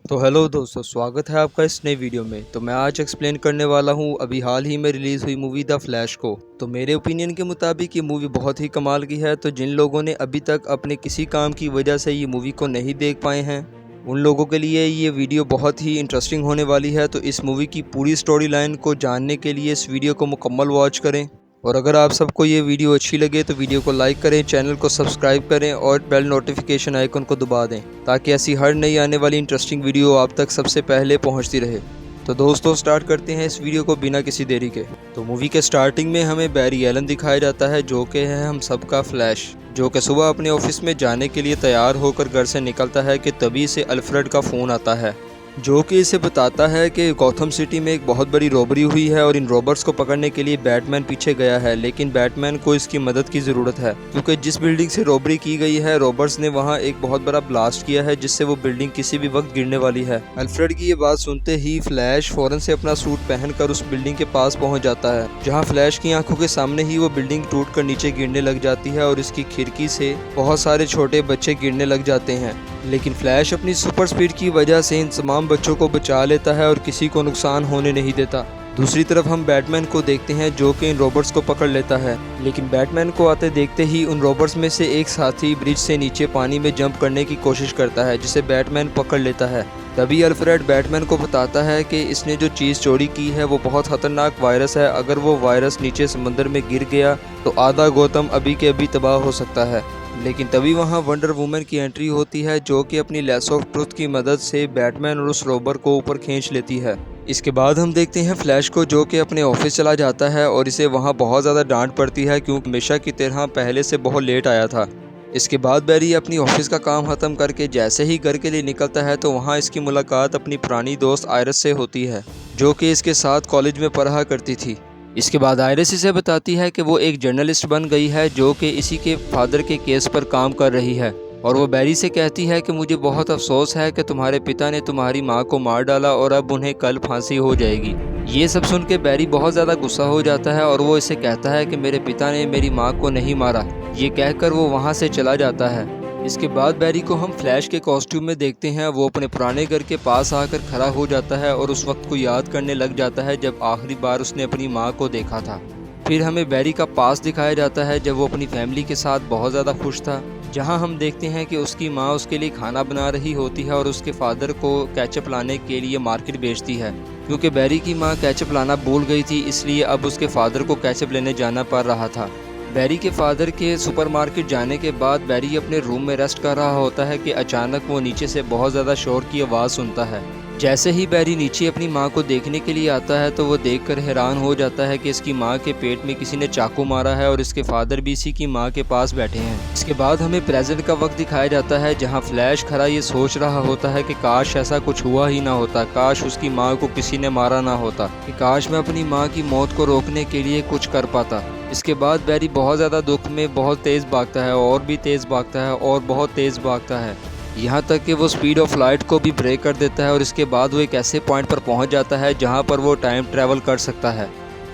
तो हेलो दोस्तों, स्वागत है आपका इस नई वीडियो में। तो मैं आज एक्सप्लेन करने वाला हूँ अभी हाल ही में रिलीज़ हुई मूवी द फ्लैश को। तो मेरे ओपिनियन के मुताबिक ये मूवी बहुत ही कमाल की है। तो जिन लोगों ने अभी तक अपने किसी काम की वजह से ये मूवी को नहीं देख पाए हैं, उन लोगों के लिए ये वीडियो बहुत ही इंटरेस्टिंग होने वाली है। तो इस मूवी की पूरी स्टोरी लाइन को जानने के लिए इस वीडियो को मुकम्मल वॉच करें। और अगर आप सबको ये वीडियो अच्छी लगे तो वीडियो को लाइक करें, चैनल को सब्सक्राइब करें और बेल नोटिफिकेशन आइकन को दबा दें ताकि ऐसी हर नई आने वाली इंटरेस्टिंग वीडियो आप तक सबसे पहले पहुंचती रहे। तो दोस्तों स्टार्ट करते हैं इस वीडियो को बिना किसी देरी के। तो मूवी के स्टार्टिंग में हमें बैरी एलन दिखाया जाता है जो कि है हम सबका फ्लैश, जो कि सुबह अपने ऑफिस में जाने के लिए तैयार होकर घर से निकलता है कि तभी से अल्फ्रेड का फ़ोन आता है जो कि इसे बताता है कि गॉथम सिटी में एक बहुत बड़ी रॉबरी हुई है और इन रॉबर्स को पकड़ने के लिए बैटमैन पीछे गया है। लेकिन बैटमैन को इसकी मदद की ज़रूरत है क्योंकि जिस बिल्डिंग से रॉबरी की गई है रॉबर्स ने वहां एक बहुत बड़ा ब्लास्ट किया है जिससे वो बिल्डिंग किसी भी वक्त गिरने वाली है। अल्फ्रेड की ये बात सुनते ही फ्लैश फौरन से अपना सूट पहनकर उस बिल्डिंग के पास पहुँच जाता है, जहाँ फ्लैश की आंखों के सामने ही वो बिल्डिंग टूट कर नीचे गिरने लग जाती है और इसकी खिड़की से बहुत सारे छोटे बच्चे गिरने लग जाते हैं। लेकिन फ्लैश अपनी सुपर स्पीड की वजह से इन तमाम बच्चों को बचा लेता है और किसी को नुकसान होने नहीं देता। दूसरी तरफ हम बैटमैन को देखते हैं जो कि इन रॉबर्ट्स को पकड़ लेता है, लेकिन बैटमैन को आते देखते ही उन रॉबर्ट्स में से एक साथी ब्रिज से नीचे पानी में जंप करने की कोशिश करता है जिसे बैटमैन पकड़ लेता है। तभी अल्फ्रेड बैटमैन को बताता है कि इसने जो चीज़ चोरी की है वो बहुत खतरनाक वायरस है। अगर वो वायरस नीचे समंदर में गिर गया तो आधा गौतम अभी के अभी तबाह हो सकता है। लेकिन तभी वहां वंडर वुमन की एंट्री होती है जो कि अपनी लेस ऑफ ट्रुथ की मदद से बैटमैन और उस रॉबर को ऊपर खींच लेती है। इसके बाद हम देखते हैं फ्लैश को जो कि अपने ऑफिस चला जाता है और इसे वहां बहुत ज़्यादा डांट पड़ती है क्योंकि हमेशा की तरह पहले से बहुत लेट आया था। इसके बाद बैरी अपनी ऑफिस का काम ख़त्म करके जैसे ही घर के लिए निकलता है तो वहाँ इसकी मुलाकात अपनी पुरानी दोस्त आयरस से होती है जो कि इसके साथ कॉलेज में पढ़ा करती थी। इसके बाद आयरस इसे बताती है कि वो एक जर्नलिस्ट बन गई है जो कि इसी के फादर के केस पर काम कर रही है, और वो बैरी से कहती है कि मुझे बहुत अफसोस है कि तुम्हारे पिता ने तुम्हारी माँ को मार डाला और अब उन्हें कल फांसी हो जाएगी। ये सब सुन के बैरी बहुत ज़्यादा गुस्सा हो जाता है और वो इसे कहता है कि मेरे पिता ने मेरी माँ को नहीं मारा। ये कहकर वो वहाँ से चला जाता है। इसके बाद बैरी को हम फ्लैश के कॉस्ट्यूम में देखते हैं। वो अपने पुराने घर के पास आकर खड़ा हो जाता है और उस वक्त को याद करने लग जाता है जब आखिरी बार उसने अपनी माँ को देखा था। फिर हमें बैरी का पास दिखाया जाता है जब वो अपनी फैमिली के साथ बहुत ज़्यादा खुश था, जहां हम देखते हैं कि उसकी माँ उसके लिए खाना बना रही होती है और उसके फादर को केचप लाने के लिए मार्केट भेजती है क्योंकि बैरी की माँ केचप लाना भूल गई थी, इसलिए अब उसके फादर को केचप लेने जाना पड़ रहा था। बैरी के फादर के सुपरमार्केट जाने के बाद बैरी अपने रूम में रेस्ट कर रहा होता है कि अचानक वो नीचे से बहुत ज़्यादा शोर की आवाज़ सुनता है। जैसे ही बैरी नीचे अपनी माँ को देखने के लिए आता है तो वो देखकर हैरान हो जाता है कि इसकी माँ के पेट में किसी ने चाकू मारा है और इसके फादर भी इसी की माँ के पास बैठे हैं। इसके बाद हमें प्रेजेंट का वक्त दिखाया जाता है जहाँ फ्लैश खड़ा ये सोच रहा होता है कि काश ऐसा कुछ हुआ ही ना होता, काश उसकी माँ को किसी ने मारा ना होता, कि काश मैं अपनी माँ की मौत को रोकने के लिए कुछ कर पाता। इसके बाद बैरी बहुत ज़्यादा दुख में बहुत तेज़ भागता है और भी तेज़ भागता है और बहुत तेज़ भागता है, यहाँ तक कि वो स्पीड ऑफ लाइट को भी ब्रेक कर देता है। और इसके बाद वो एक ऐसे पॉइंट पर पहुँच जाता है जहाँ पर वो टाइम ट्रैवल कर सकता है,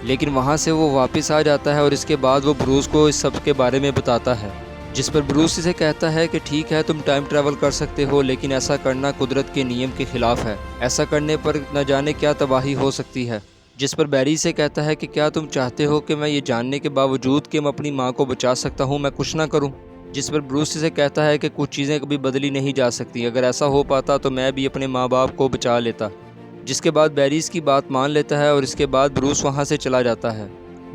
लेकिन वहाँ से वो वापस आ जाता है और इसके बाद वो ब्रूस को इस सब के बारे में बताता है, जिस पर ब्रूस इसे कहता है कि ठीक है तुम टाइम ट्रैवल कर सकते हो लेकिन ऐसा करना कुदरत के नियम के खिलाफ है, ऐसा करने पर न जाने क्या तबाही हो सकती है। जिस पर बैरी से कहता है कि क्या तुम चाहते हो कि मैं ये जानने के बावजूद कि मैं अपनी माँ को बचा सकता हूँ मैं कुछ ना करूँ। जिस पर ब्रूस इसे कहता है कि कुछ चीज़ें कभी बदली नहीं जा सकती, अगर ऐसा हो पाता तो मैं भी अपने माँ बाप को बचा लेता। जिसके बाद बैरी इसकी बात मान लेता है और इसके बाद ब्रूस वहाँ से चला जाता है।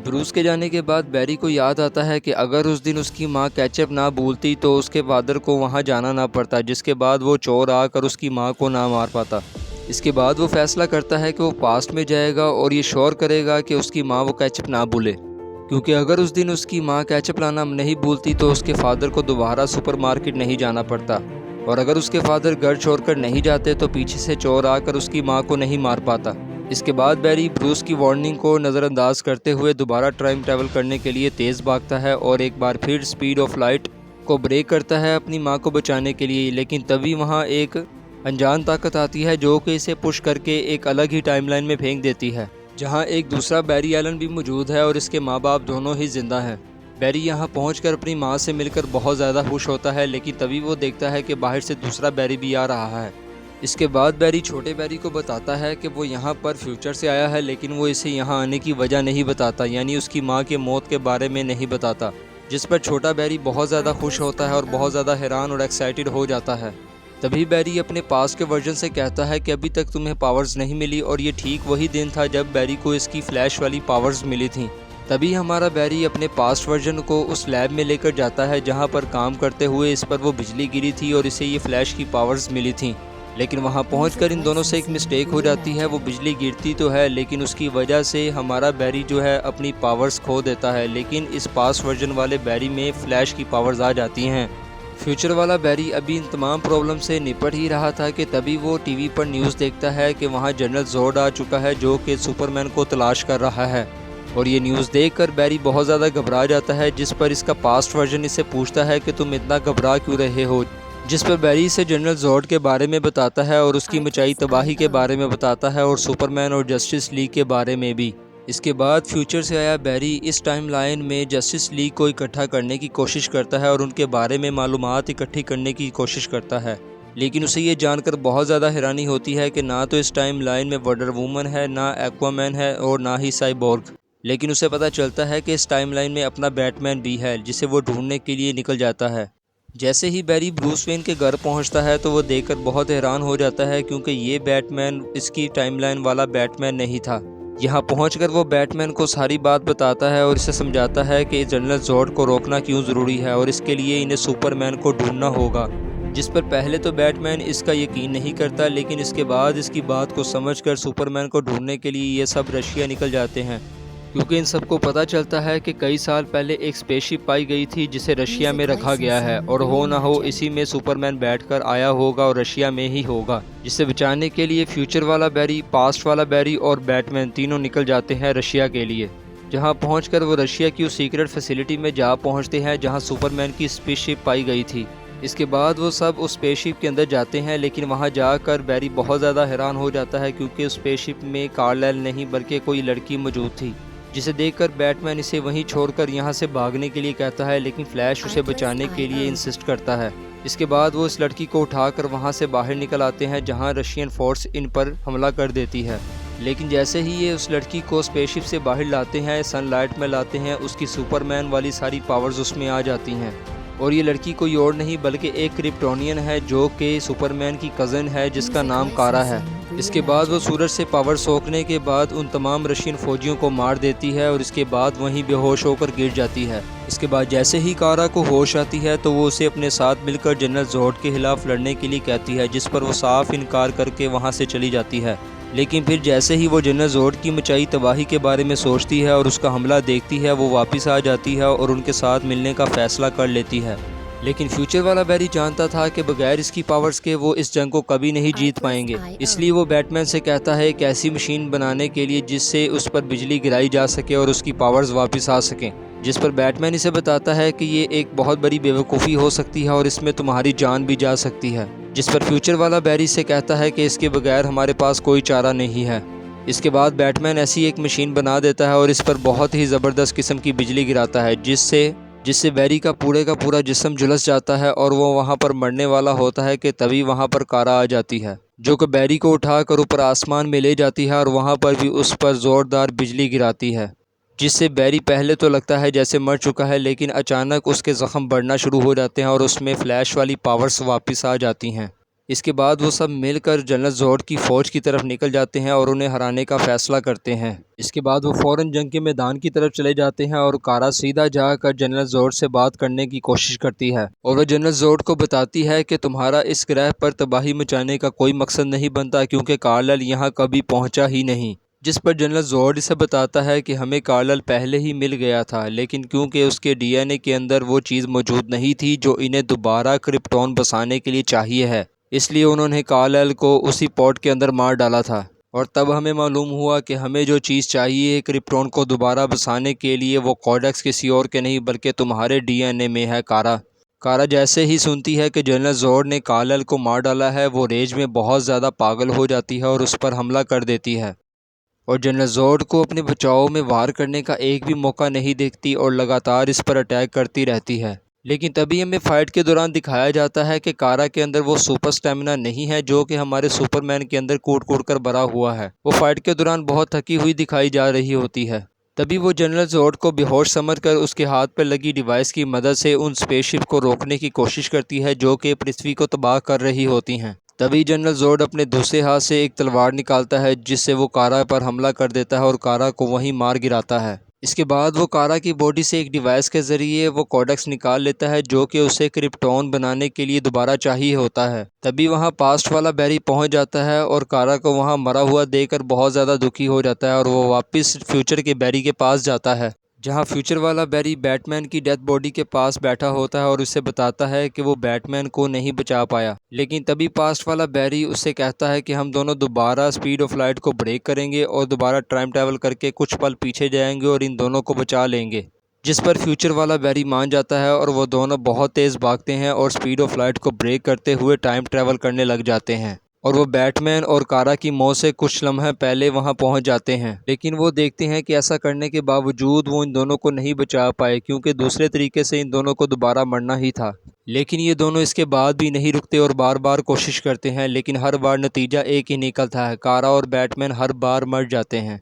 ब्रूस के जाने के बाद बैरी को याद आता है कि अगर उस दिन उसकी माँ केचप ना भूलती तो उसके फादर को वहाँ जाना ना पड़ता, जिसके बाद वो चोर आकर उसकी माँ को ना मार पाता। इसके बाद वो फैसला करता है कि वो पास्ट में जाएगा और ये श्योर करेगा कि उसकी माँ वो केचप ना भूले, क्योंकि अगर उस दिन उसकी माँ केचप लाना नहीं भूलती तो उसके फादर को दोबारा सुपरमार्केट नहीं जाना पड़ता, और अगर उसके फादर घर छोड़कर नहीं जाते तो पीछे से चोर आकर उसकी माँ को नहीं मार पाता। इसके बाद बैरी ब्रूस की वार्निंग को नज़रअंदाज करते हुए दोबारा टाइम ट्रैवल करने के लिए तेज़ भागता है और एक बार फिर स्पीड ऑफ लाइट को ब्रेक करता है अपनी माँ को बचाने के लिए। लेकिन तभी वहाँ एक अनजान ताकत आती है जो कि इसे पुश करके एक अलग ही टाइमलाइन में फेंक देती है, जहां एक दूसरा बैरी एलन भी मौजूद है और इसके माँ बाप दोनों ही जिंदा हैं। बैरी यहाँ पहुंचकर अपनी माँ से मिलकर बहुत ज़्यादा खुश होता है, लेकिन तभी वो देखता है कि बाहर से दूसरा बैरी भी आ रहा है। इसके बाद बैरी छोटे बैरी को बताता है कि वो यहाँ पर फ्यूचर से आया है, लेकिन वो इसे यहाँ आने की वजह नहीं बताता, यानी उसकी माँ के मौत के बारे में नहीं बताता। जिस पर छोटा बैरी बहुत ज़्यादा खुश होता है और बहुत ज़्यादा हैरान और एक्साइटेड हो जाता है। तभी बैरी अपने पास के वर्जन से कहता है कि अभी तक तुम्हें पावर्स नहीं मिली, और ये ठीक वही दिन था जब बैरी को इसकी फ्लैश वाली पावर्स मिली थी। तभी हमारा बैरी अपने पास्ट वर्जन को उस लैब में लेकर जाता है जहाँ पर काम करते हुए इस पर वो बिजली गिरी थी और इसे ये फ्लैश की पावर्स मिली थी। लेकिन वहाँ पहुंचकर इन दोनों से एक मिस्टेक हो जाती है। वो बिजली गिरती तो है, लेकिन उसकी वजह से हमारा बैरी जो है अपनी पावर्स खो देता है। लेकिन इस पास्ट वर्जन वाले बैरी में फ्लैश की पावर्स आ जाती हैं। फ्यूचर वाला बैरी अभी इन तमाम प्रॉब्लम से निपट ही रहा था कि तभी वो टीवी पर न्यूज़ देखता है कि वहाँ जनरल जोर्ड आ चुका है जो कि सुपरमैन को तलाश कर रहा है। और ये न्यूज़ देखकर बैरी बहुत ज़्यादा घबरा जाता है, जिस पर इसका पास्ट वर्जन इसे पूछता है कि तुम इतना घबरा क्यों रहे हो। जिस पर बैरी इसे जनरल जोर्ड के बारे में बताता है और उसकी मचाई तबाही के बारे में बताता है और सुपरमैन और जस्टिस लीग के बारे में भी। इसके बाद फ्यूचर से आया बैरी इस टाइम लाइन में जस्टिस लीग को इकट्ठा करने की कोशिश करता है और उनके बारे में मालूमात इकट्ठी करने की कोशिश करता है। लेकिन उसे ये जानकर बहुत ज़्यादा हैरानी होती है कि ना तो इस टाइम लाइन में वंडर वूमन है, ना एक्वामैन है और ना ही साइबोर्ग। लेकिन उसे पता चलता है कि इस टाइम लाइन में अपना बैटमैन भी है, जिसे वो ढूंढने के लिए निकल जाता है। जैसे ही बैरी ब्रूस वेन के घर पहुंचता है तो वो देखकर बहुत हैरान हो जाता है, क्योंकि ये बैटमैन इसकी टाइमलाइन वाला बैटमैन नहीं था। यहाँ पहुंचकर वो बैटमैन को सारी बात बताता है और इसे समझाता है कि जनरल जोर्ड को रोकना क्यों ज़रूरी है और इसके लिए इन्हें सुपरमैन को ढूंढना होगा। जिस पर पहले तो बैटमैन इसका यकीन नहीं करता, लेकिन इसके बाद इसकी बात को समझकर सुपरमैन को ढूंढने के लिए ये सब रशिया निकल जाते हैं, क्योंकि इन सबको पता चलता है कि कई साल पहले एक स्पेसशिप पाई गई थी जिसे रशिया में रखा गया है, और हो ना हो इसी में सुपरमैन बैठकर आया होगा और रशिया में ही होगा। जिसे बचाने के लिए फ्यूचर वाला बैरी, पास्ट वाला बैरी और बैटमैन तीनों निकल जाते हैं रशिया के लिए। जहां पहुंचकर वो रशिया की उस सीक्रेट फैसिलिटी में जा पहुंचते हैं जहां सुपरमैन की स्पेसशिप पाई गई थी। इसके बाद वो सब उस स्पेसशिप के अंदर जाते हैं, लेकिन वहां जाकर बैरी बहुत ज़्यादा हैरान हो जाता है, क्योंकि उस स्पेसशिप में कार्लाइल नहीं बल्कि कोई लड़की मौजूद थी, जिसे देखकर बैटमैन इसे वहीं छोड़कर यहाँ से भागने के लिए कहता है, लेकिन फ्लैश उसे बचाने के लिए इंसिस्ट करता है। इसके बाद वो इस लड़की को उठाकर वहाँ से बाहर निकल आते हैं जहाँ रशियन फोर्स इन पर हमला कर देती है। लेकिन जैसे ही ये उस लड़की को स्पेसशिप से बाहर लाते हैं, सनलाइट में लाते हैं, उसकी सुपरमैन वाली सारी पावर्स उसमें आ जाती हैं। और ये लड़की कोई और नहीं बल्कि एक क्रिप्टोनियन है जो कि सुपरमैन की कज़न है, जिसका नाम कारा है। इसके बाद वो सूरज से पावर सोखने के बाद उन तमाम रशियन फौजियों को मार देती है और इसके बाद वहीं बेहोश होकर गिर जाती है। इसके बाद जैसे ही कारा को होश आती है तो वो उसे अपने साथ मिलकर जनरल जोर्ड के खिलाफ लड़ने के लिए कहती है, जिस पर वो साफ इनकार करके वहाँ से चली जाती है। लेकिन फिर जैसे ही वो जनरल जोर्ड की मचाई तबाही के बारे में सोचती है और उसका हमला देखती है, वो वापस आ जाती है और उनके साथ मिलने का फैसला कर लेती है। लेकिन फ्यूचर वाला बैरी जानता था कि बगैर इसकी पावर्स के वो इस जंग को कभी नहीं जीत पाएंगे, इसलिए वो बैटमैन से कहता है एक ऐसी मशीन बनाने के लिए जिससे उस पर बिजली गिराई जा सके और उसकी पावर्स वापस आ सकें। जिस पर बैटमैन इसे बताता है कि ये एक बहुत बड़ी बेवकूफ़ी हो सकती है और इसमें तुम्हारी जान भी जा सकती है। जिस पर फ्यूचर वाला बैरी से कहता है कि इसके बगैर हमारे पास कोई चारा नहीं है। इसके बाद बैटमैन ऐसी एक मशीन बना देता है और इस पर बहुत ही ज़बरदस्त किस्म की बिजली गिराता है, जिससे बैरी का पूरा जिस्म झुलस जाता है और वो वहाँ पर मरने वाला होता है कि तभी वहाँ पर कारा आ जाती है, जो कि बैरी को उठाकर ऊपर आसमान में ले जाती है और वहाँ पर भी उस पर ज़ोरदार बिजली गिराती है, जिससे बैरी पहले तो लगता है जैसे मर चुका है, लेकिन अचानक उसके ज़ख्म बढ़ना शुरू हो जाते हैं और उसमें फ्लैश वाली पावर्स वापस आ जाती हैं। इसके बाद वो सब मिलकर जनरल जोर्ड की फ़ौज की तरफ निकल जाते हैं और उन्हें हराने का फ़ैसला करते हैं। इसके बाद वो फ़ौरन जंग के मैदान की तरफ चले जाते हैं और कारा सीधा जाकर जनरल जोर्ड से बात करने की कोशिश करती है और वह जनरल जोर्ड को बताती है कि तुम्हारा इस ग्रह पर तबाही मचाने का कोई मकसद नहीं बनता, क्योंकि कार्लाइल यहाँ कभी पहुँचा ही नहीं। जिस पर जनरल जोर्ड इसे बताता है कि हमें कार्लाइल पहले ही मिल गया था, लेकिन क्योंकि उसके डीएनए के अंदर वो चीज़ मौजूद नहीं थी जो इन्हें दोबारा क्रिप्टोन बसाने के लिए चाहिए है, इसलिए उन्होंने कार्लाइल को उसी पॉट के अंदर मार डाला था। और तब हमें मालूम हुआ कि हमें जो चीज़ चाहिए क्रिप्टोन को दोबारा बसाने के लिए वो कोडेक्स किसी और के नहीं बल्कि तुम्हारे डीएनए में है। कारा जैसे ही सुनती है कि जनरल जोर्ड ने कार्लाइल को मार डाला है, वो रेज में बहुत ज़्यादा पागल हो जाती है और उस पर हमला कर देती है और जनरल जोर्ड को अपने बचाव में वार करने का एक भी मौका नहीं देखती और लगातार इस पर अटैक करती रहती है। लेकिन तभी हमें फाइट के दौरान दिखाया जाता है कि कारा के अंदर वो सुपर स्टेमिना नहीं है जो कि हमारे सुपरमैन के अंदर कूट कूट कर भरा हुआ है। वो फाइट के दौरान बहुत थकी हुई दिखाई जा रही होती है। तभी वो जनरल जोर्ड को बेहोश समझकर उसके हाथ पर लगी डिवाइस की मदद से उन स्पेसशिप को रोकने की कोशिश करती है जो कि पृथ्वी को तबाह कर रही होती हैं। तभी जनरल जोर्ड अपने दूसरे हाथ से एक तलवार निकालता है जिससे वो कारा पर हमला कर देता है और कारा को वहीं मार गिराता है। इसके बाद वो कारा की बॉडी से एक डिवाइस के ज़रिए वो कोडेक्स निकाल लेता है जो कि उसे क्रिप्टोन बनाने के लिए दोबारा चाहिए होता है। तभी वहाँ पास्ट वाला बैरी पहुँच जाता है और कारा को वहाँ मरा हुआ देखकर बहुत ज़्यादा दुखी हो जाता है और वो वापस फ्यूचर के बैरी के पास जाता है, जहाँ फ्यूचर वाला बैरी बैटमैन की डेथ बॉडी के पास बैठा होता है और उसे बताता है कि वो बैटमैन को नहीं बचा पाया। लेकिन तभी पास्ट वाला बैरी उससे कहता है कि हम दोनों दोबारा स्पीड ऑफ लाइट को ब्रेक करेंगे और दोबारा टाइम ट्रैवल करके कुछ पल पीछे जाएंगे और इन दोनों को बचा लेंगे। जिस पर फ्यूचर वाला बैरी मान जाता है और वो दोनों बहुत तेज़ भागते हैं और स्पीड ऑफ लाइट को ब्रेक करते हुए टाइम ट्रैवल करने लग जाते हैं और वो बैटमैन और कारा की मौत से कुछ लम्हे पहले वहां पहुंच जाते हैं। लेकिन वो देखते हैं कि ऐसा करने के बावजूद वो इन दोनों को नहीं बचा पाए क्योंकि दूसरे तरीके से इन दोनों को दोबारा मरना ही था। लेकिन ये दोनों इसके बाद भी नहीं रुकते और बार बार कोशिश करते हैं, लेकिन हर बार नतीजा एक ही निकलता है, कारा और बैटमैन हर बार मर जाते हैं।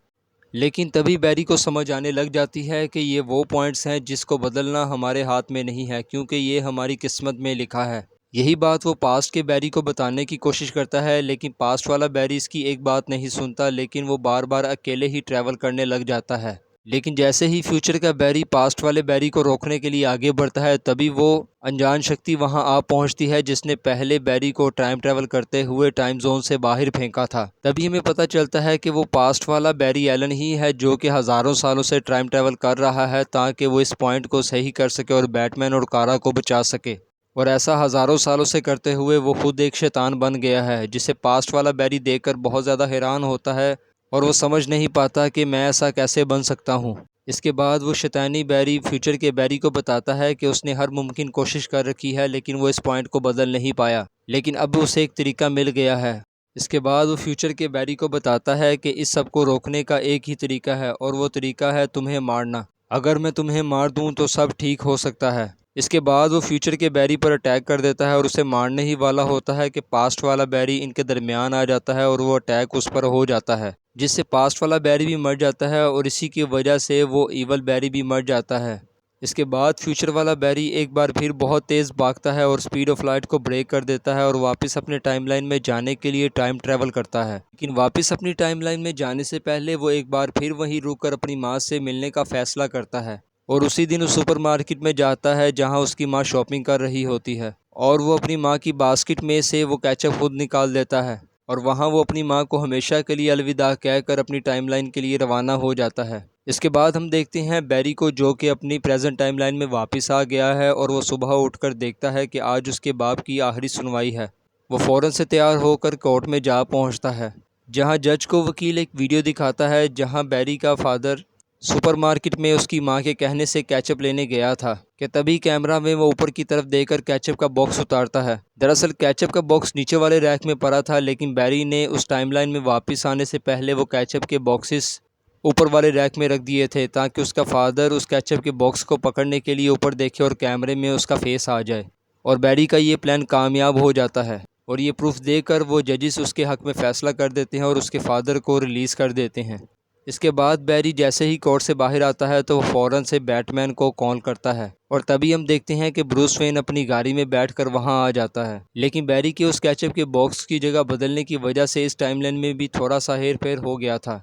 लेकिन तभी बैरी को समझ आने लग जाती है कि ये वो पॉइंट्स हैं जिसको बदलना हमारे हाथ में नहीं है क्योंकि ये हमारी किस्मत में लिखा है। यही बात वो पास्ट के बैरी को बताने की कोशिश करता है, लेकिन पास्ट वाला बैरी इसकी एक बात नहीं सुनता, लेकिन वो बार बार अकेले ही ट्रैवल करने लग जाता है। लेकिन जैसे ही फ्यूचर का बैरी पास्ट वाले बैरी को रोकने के लिए आगे बढ़ता है तभी वो अनजान शक्ति वहां आ पहुंचती है जिसने पहले बैरी को टाइम ट्रैवल करते हुए टाइम जोन से बाहर फेंका था। तभी हमें पता चलता है कि वो पास्ट वाला बैरी एलन ही है जो कि हज़ारों सालों से टाइम ट्रैवल कर रहा है ताकि वो इस पॉइंट को सही कर सके और बैटमैन और कारा को बचा सके। और ऐसा हज़ारों सालों से करते हुए वो खुद एक शैतान बन गया है, जिसे पास्ट वाला बैरी देखकर बहुत ज़्यादा हैरान होता है और वो समझ नहीं पाता कि मैं ऐसा कैसे बन सकता हूँ। इसके बाद वो शैतानी बैरी फ्यूचर के बैरी को बताता है कि उसने हर मुमकिन कोशिश कर रखी है लेकिन वो इस पॉइंट को बदल नहीं पाया, लेकिन अब उसे एक तरीका मिल गया है। इसके बाद वो फ्यूचर के बैरी को बताता है कि इस सब को रोकने का एक ही तरीका है और वो तरीका है तुम्हें मारना। अगर मैं तुम्हें मार दूँ तो सब ठीक हो सकता है। इसके बाद वो फ्यूचर के बैरी पर अटैक कर देता है और उसे मारने ही वाला होता है कि पास्ट वाला बैरी इनके दरमियान आ जाता है और वो अटैक उस पर हो जाता है, जिससे पास्ट वाला बैरी भी मर जाता है और इसी की वजह से वो ईवल बैरी भी मर जाता है। इसके बाद फ्यूचर वाला बैरी एक बार फिर बहुत तेज़ भागता है और स्पीड ऑफ लाइट को ब्रेक कर देता है और वापस अपने टाइमलाइन में जाने के लिए टाइम ट्रैवल करता है। लेकिन वापस अपनी टाइमलाइन में जाने से पहले वो एक बार फिर वहीं रुककर अपनी माँ से मिलने का फैसला करता है और उसी दिन उस सुपरमार्केट में जाता है जहां उसकी माँ शॉपिंग कर रही होती है और वो अपनी माँ की बास्केट में से वो केचप खुद निकाल देता है और वहां वो अपनी माँ को हमेशा के लिए अलविदा कहकर अपनी टाइमलाइन के लिए रवाना हो जाता है। इसके बाद हम देखते हैं बैरी को जो कि अपनी प्रेजेंट टाइमलाइन में वापस आ गया है और वो सुबह उठकर देखता है कि आज उसके बाप की आखिरी सुनवाई है। वो फ़ौरन से तैयार होकर कोर्ट में जा पहुंचता है जहां जज को वकील एक वीडियो दिखाता है जहां बैरी का फादर सुपरमार्केट में उसकी मां के कहने से केचप लेने गया था कि तभी कैमरा में वो ऊपर की तरफ देखकर केचप का बॉक्स उतारता है। दरअसल केचप का बॉक्स नीचे वाले रैक में पड़ा था, लेकिन बैरी ने उस टाइमलाइन में वापस आने से पहले वो केचप के बॉक्सेस ऊपर वाले रैक में रख दिए थे ताकि उसका फादर उस केचप के बॉक्स को पकड़ने के लिए ऊपर देखे और कैमरे में उसका फेस आ जाए। और बैरी का ये प्लान कामयाब हो जाता है और ये प्रूफ देकर वो जजिस उसके हक में फ़ैसला कर देते हैं और उसके फादर को रिलीज़ कर देते हैं। इसके बाद बैरी जैसे ही कोर्ट से बाहर आता है तो वो फ़ौरन से बैटमैन को कॉल करता है और तभी हम देखते हैं कि ब्रूस वेन अपनी गाड़ी में बैठकर वहां आ जाता है। लेकिन बैरी के उस केचप के बॉक्स की जगह बदलने की वजह से इस टाइमलाइन में भी थोड़ा सा हेर फेर हो गया था,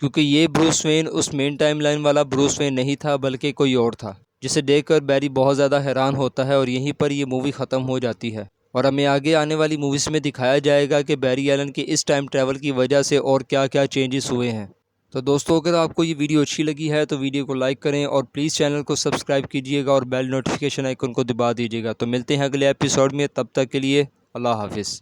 क्योंकि ये ब्रूस वेन उस मेन टाइमलाइन वाला ब्रूस वेन नहीं था बल्कि कोई और था, जिसे देखकर बैरी बहुत ज़्यादा हैरान होता है और यहीं पर ये मूवी ख़त्म हो जाती है। और हमें आगे आने वाली मूवीज़ में दिखाया जाएगा कि बैरी एलन के इस टाइम ट्रैवल की वजह से और क्या क्या चेंजेस हुए हैं। तो दोस्तों, अगर आपको ये वीडियो अच्छी लगी है तो वीडियो को लाइक करें और प्लीज़ चैनल को सब्सक्राइब कीजिएगा और बेल नोटिफिकेशन आइकन को दबा दीजिएगा। तो मिलते हैं अगले एपिसोड में, तब तक के लिए अल्लाह हाफिज़।